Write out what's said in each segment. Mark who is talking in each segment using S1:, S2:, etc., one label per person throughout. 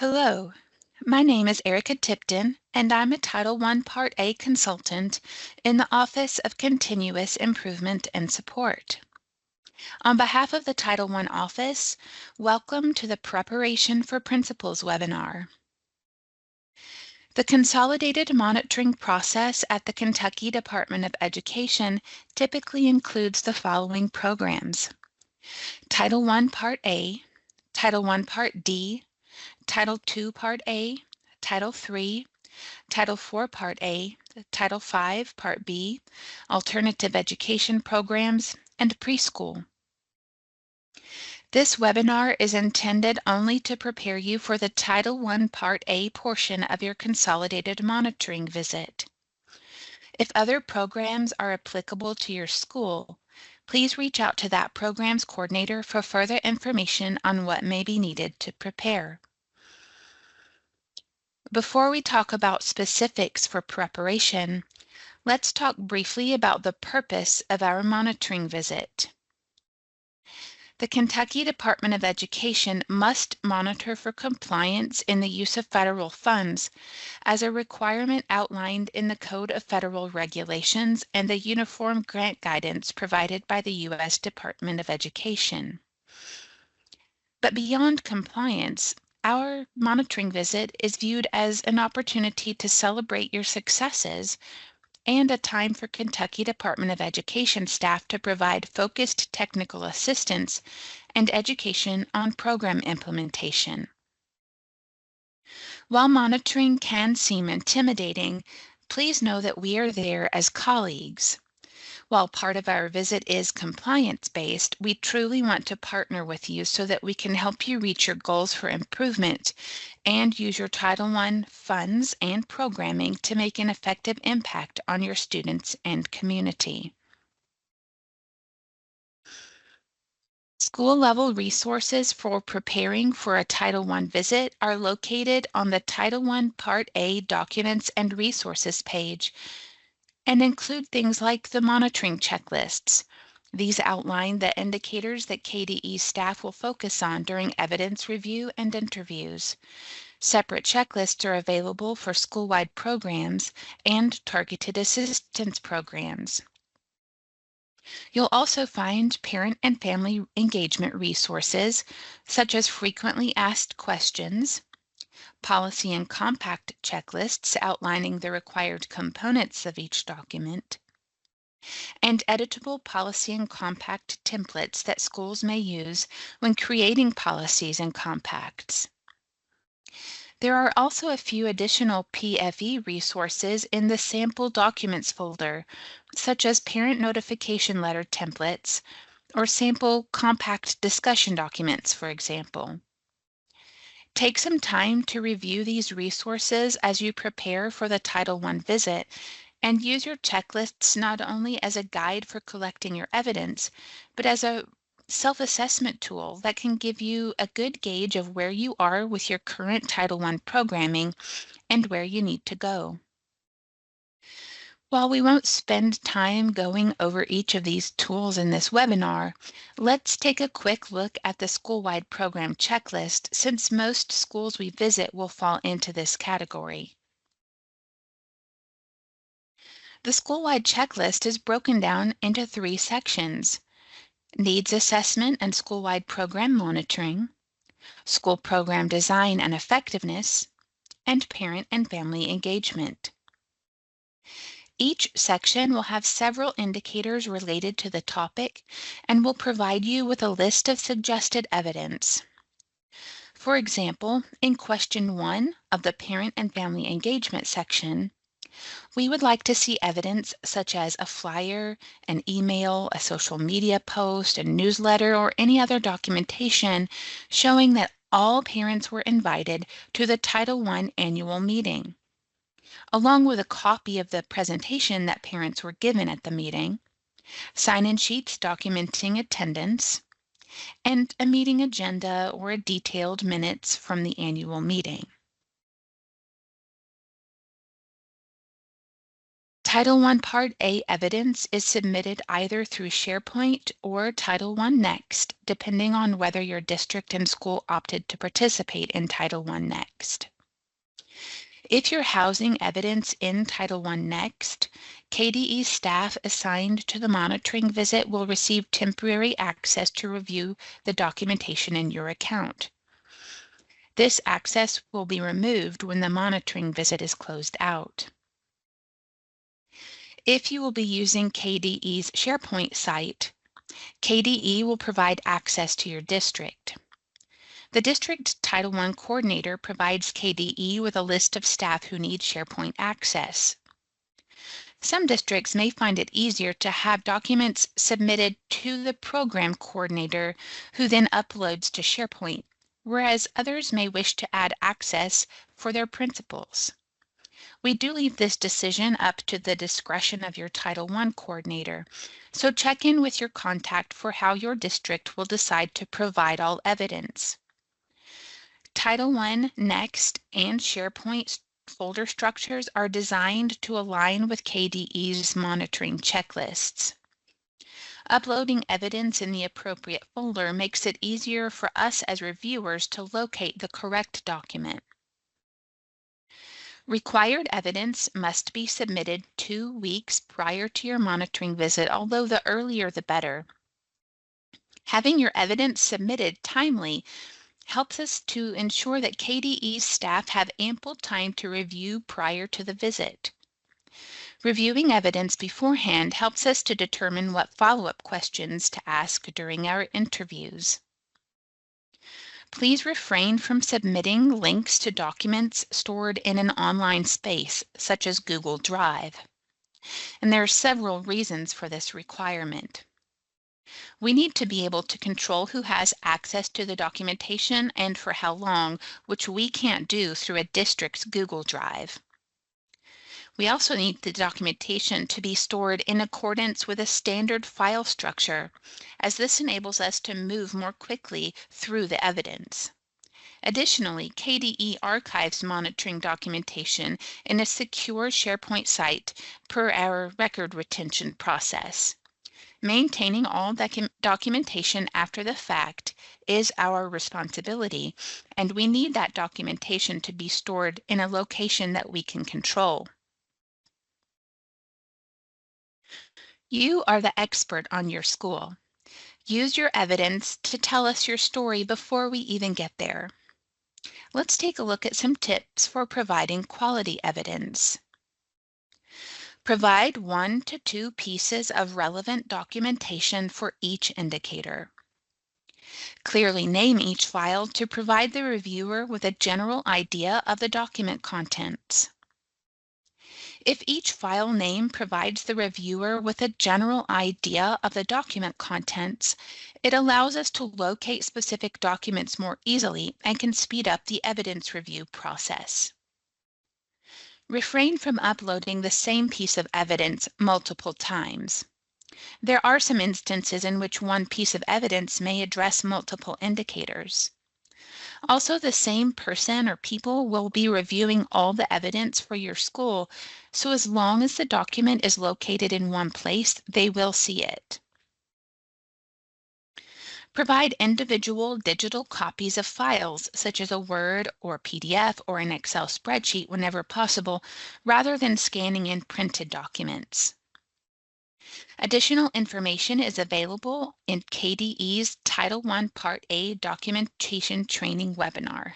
S1: Hello, my name is Erica Tipton, and I'm a Title I Part A consultant in the Office of Continuous Improvement and Support. On behalf of the Title I office, welcome to the Preparation for Principals webinar. The consolidated monitoring process at the Kentucky Department of Education typically includes the following programs: Title I Part A, Title I Part D, Title II Part A, Title III, Title IV Part A, Title V Part B, Alternative Education Programs, and Preschool. This webinar is intended only to prepare you for the Title I Part A portion of your consolidated monitoring visit. If other programs are applicable to your school, please reach out to that program's coordinator for further information on what may be needed to prepare. Before we talk about specifics for preparation, let's talk briefly about the purpose of our monitoring visit. The Kentucky Department of Education must monitor for compliance in the use of federal funds as a requirement outlined in the Code of Federal Regulations and the Uniform Grant Guidance provided by the U.S. Department of Education. But beyond compliance, our monitoring visit is viewed as an opportunity to celebrate your successes and a time for Kentucky Department of Education staff to provide focused technical assistance and education on program implementation. While monitoring can seem intimidating, please know that we are there as colleagues. While part of our visit is compliance-based, we truly want to partner with you so that we can help you reach your goals for improvement and use your Title I funds and programming to make an effective impact on your students and community. School-level resources for preparing for a Title I visit are located on the Title I Part A Documents and Resources page and include things like the monitoring checklists. These outline the indicators that KDE staff will focus on during evidence review and interviews. Separate checklists are available for school-wide programs and targeted assistance programs. You'll also find parent and family engagement resources, such as frequently asked questions, policy and compact checklists outlining the required components of each document, and editable policy and compact templates that schools may use when creating policies and compacts. There are also a few additional PFE resources in the Sample Documents folder, such as parent notification letter templates or sample compact discussion documents, for example. Take some time to review these resources as you prepare for the Title I visit and use your checklists not only as a guide for collecting your evidence, but as a self-assessment tool that can give you a good gauge of where you are with your current Title I programming and where you need to go. While we won't spend time going over each of these tools in this webinar, let's take a quick look at the school-wide program checklist, since most schools we visit will fall into this category. The school-wide checklist is broken down into 3 sections: needs assessment and school-wide program monitoring, school program design and effectiveness, and parent and family engagement. Each section will have several indicators related to the topic and will provide you with a list of suggested evidence. For example, in question 1 of the parent and family engagement section, we would like to see evidence such as a flyer, an email, a social media post, a newsletter, or any other documentation showing that all parents were invited to the Title I annual meeting, along with a copy of the presentation that parents were given at the meeting, sign-in sheets documenting attendance, and a meeting agenda or a detailed minutes from the annual meeting. Title I Part A evidence is submitted either through SharePoint or Title I Next, depending on whether your district and school opted to participate in Title I Next. If you're housing evidence in Title I Next, KDE staff assigned to the monitoring visit will receive temporary access to review the documentation in your account. This access will be removed when the monitoring visit is closed out. If you will be using KDE's SharePoint site, KDE will provide access to your district. The district Title I coordinator provides KDE with a list of staff who need SharePoint access. Some districts may find it easier to have documents submitted to the program coordinator who then uploads to SharePoint, whereas others may wish to add access for their principals. We do leave this decision up to the discretion of your Title I coordinator, so check in with your contact for how your district will decide to provide all evidence. Title I Next and SharePoint folder structures are designed to align with KDE's monitoring checklists. Uploading evidence in the appropriate folder makes it easier for us as reviewers to locate the correct document. Required evidence must be submitted 2 weeks prior to your monitoring visit, although the earlier the better. Having your evidence submitted timely helps us to ensure that KDE's staff have ample time to review prior to the visit. Reviewing evidence beforehand helps us to determine what follow-up questions to ask during our interviews. Please refrain from submitting links to documents stored in an online space, such as Google Drive. And there are several reasons for this requirement. We need to be able to control who has access to the documentation and for how long, which we can't do through a district's Google Drive. We also need the documentation to be stored in accordance with a standard file structure, as this enables us to move more quickly through the evidence. Additionally, KDE archives monitoring documentation in a secure SharePoint site per our record retention process. Maintaining all documentation after the fact is our responsibility, and we need that documentation to be stored in a location that we can control. You are the expert on your school. Use your evidence to tell us your story before we even get there. Let's take a look at some tips for providing quality evidence. Provide 1 to 2 pieces of relevant documentation for each indicator. Clearly name each file to provide the reviewer with a general idea of the document contents. If each file name provides the reviewer with a general idea of the document contents, it allows us to locate specific documents more easily and can speed up the evidence review process. Refrain from uploading the same piece of evidence multiple times. There are some instances in which one piece of evidence may address multiple indicators. Also, the same person or people will be reviewing all the evidence for your school, so as long as the document is located in one place, they will see it. Provide individual digital copies of files, such as a Word or PDF or an Excel spreadsheet whenever possible, rather than scanning in printed documents. Additional information is available in KDE's Title I Part A Documentation Training webinar.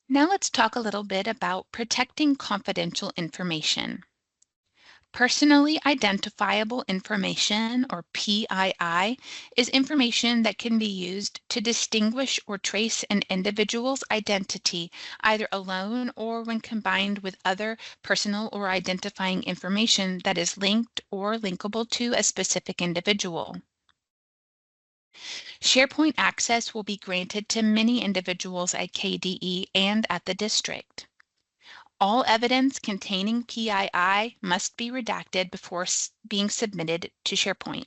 S1: Now let's talk a little bit about protecting confidential information. Personally identifiable information, or PII, is information that can be used to distinguish or trace an individual's identity, either alone or when combined with other personal or identifying information that is linked or linkable to a specific individual. SharePoint access will be granted to many individuals at KDE and at the district. All evidence containing PII must be redacted before being submitted to SharePoint.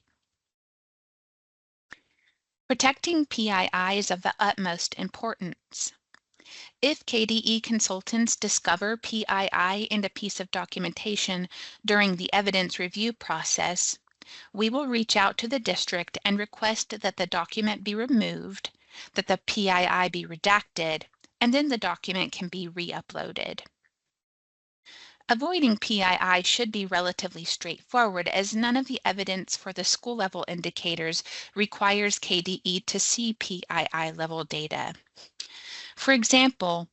S1: Protecting PII is of the utmost importance. If KDE consultants discover PII in a piece of documentation during the evidence review process, we will reach out to the district and request that the document be removed, that the PII be redacted, and then the document can be re-uploaded. Avoiding PII should be relatively straightforward, as none of the evidence for the school level indicators requires KDE to see PII level data. For example,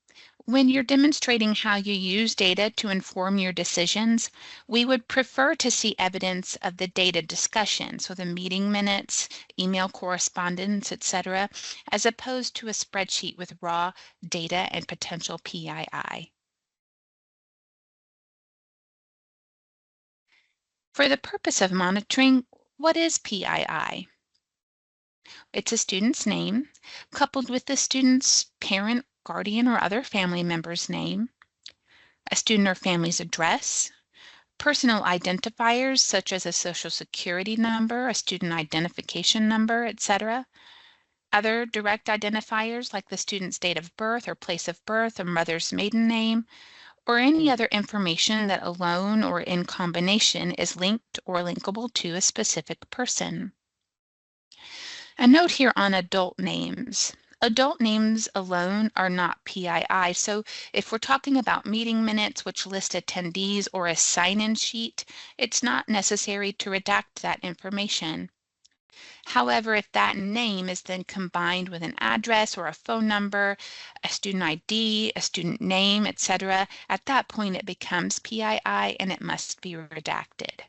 S1: when you're demonstrating how you use data to inform your decisions, we would prefer to see evidence of the data discussion, so the meeting minutes, email correspondence, etc., as opposed to a spreadsheet with raw data and potential PII. For the purpose of monitoring, what is PII? It's a student's name, coupled with the student's parent, guardian, or other family member's name, a student or family's address, personal identifiers such as a social security number, a student identification number, etc., other direct identifiers like the student's date of birth or place of birth, a mother's maiden name, or any other information that alone or in combination is linked or linkable to a specific person. A note here on adult names. Adult names alone are not PII, so if we're talking about meeting minutes which list attendees or a sign-in sheet, it's not necessary to redact that information. However, if that name is then combined with an address or a phone number, a student ID, a student name, etc., at that point it becomes PII and it must be redacted.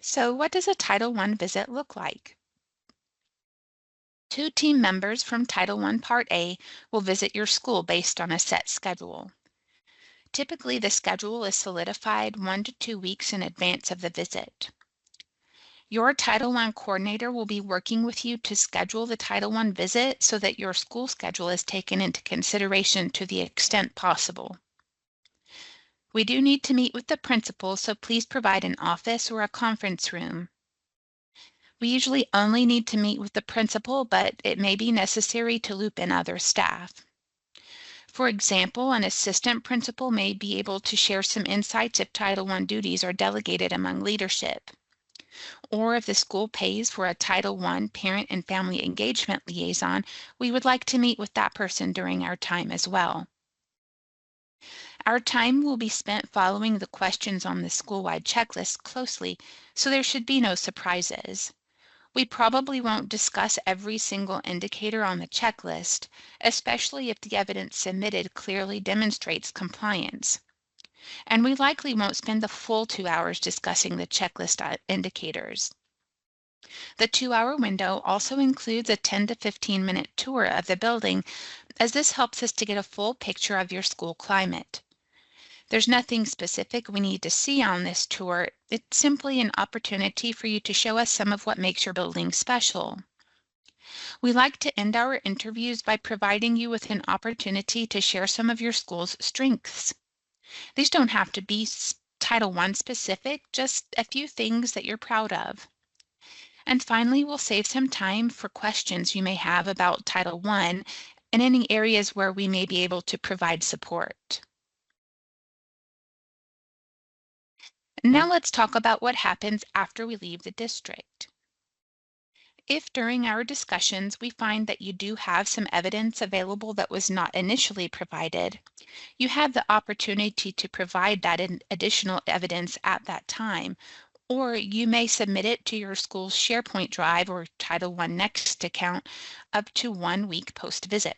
S1: So what does a Title I visit look like? Two team members from Title I Part A will visit your school based on a set schedule. Typically, the schedule is solidified 1 to 2 weeks in advance of the visit. Your Title I coordinator will be working with you to schedule the Title I visit so that your school schedule is taken into consideration to the extent possible. We do need to meet with the principal, so please provide an office or a conference room. We usually only need to meet with the principal, but it may be necessary to loop in other staff. For example, an assistant principal may be able to share some insights if Title I duties are delegated among leadership. Or if the school pays for a Title I parent and family engagement liaison, we would like to meet with that person during our time as well. Our time will be spent following the questions on the school-wide checklist closely, so there should be no surprises. We probably won't discuss every single indicator on the checklist, especially if the evidence submitted clearly demonstrates compliance. And we likely won't spend the full 2 hours discussing the checklist indicators. The 2-hour window also includes a 10 to 15-minute tour of the building, as this helps us to get a full picture of your school climate. There's nothing specific we need to see on this tour. It's simply an opportunity for you to show us some of what makes your building special. We like to end our interviews by providing you with an opportunity to share some of your school's strengths. These don't have to be Title I specific, just a few things that you're proud of. And finally, we'll save some time for questions you may have about Title I and any areas where we may be able to provide support. Now let's talk about what happens after we leave the district. If during our discussions we find that you do have some evidence available that was not initially provided, you have the opportunity to provide that additional evidence at that time, or you may submit it to your school's SharePoint Drive or Title I Next account up to 1 week post-visit.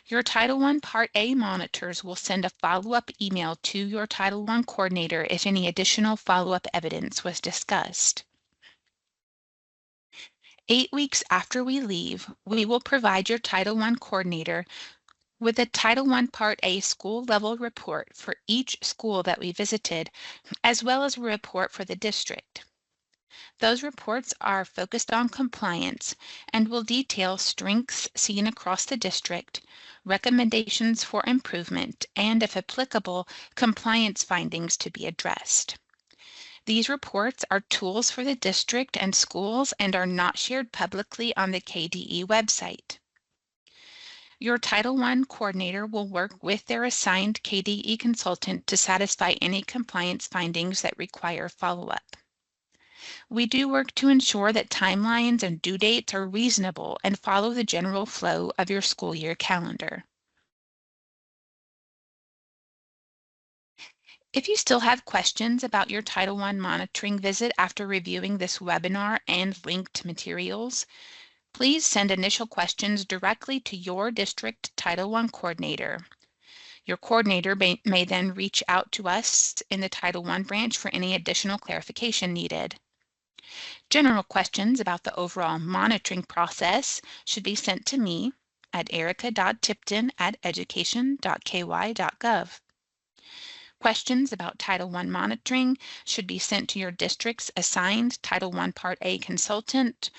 S1: Your Title I Part A monitors will send a follow-up email to your Title I coordinator if any additional follow-up evidence was discussed. 8 weeks after we leave, we will provide your Title I coordinator with a Title I Part A school level report for each school that we visited, as well as a report for the district. Those reports are focused on compliance and will detail strengths seen across the district, recommendations for improvement, and, if applicable, compliance findings to be addressed. These reports are tools for the district and schools and are not shared publicly on the KDE website. Your Title I coordinator will work with their assigned KDE consultant to satisfy any compliance findings that require follow-up. We do work to ensure that timelines and due dates are reasonable and follow the general flow of your school year calendar. If you still have questions about your Title I monitoring visit after reviewing this webinar and linked materials, please send initial questions directly to your district Title I coordinator. Your coordinator may then reach out to us in the Title I branch for any additional clarification needed. General questions about the overall monitoring process should be sent to me at erica.tipton@education.ky.gov. Questions about Title I monitoring should be sent to your district's assigned Title I Part A consultant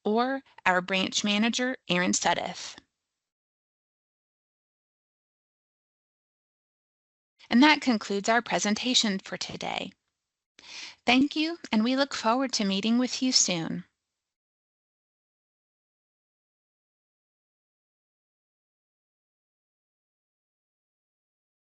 S1: or our branch manager, Erin Suddeth. And that concludes our presentation for today. Thank you, and we look forward to meeting with you soon.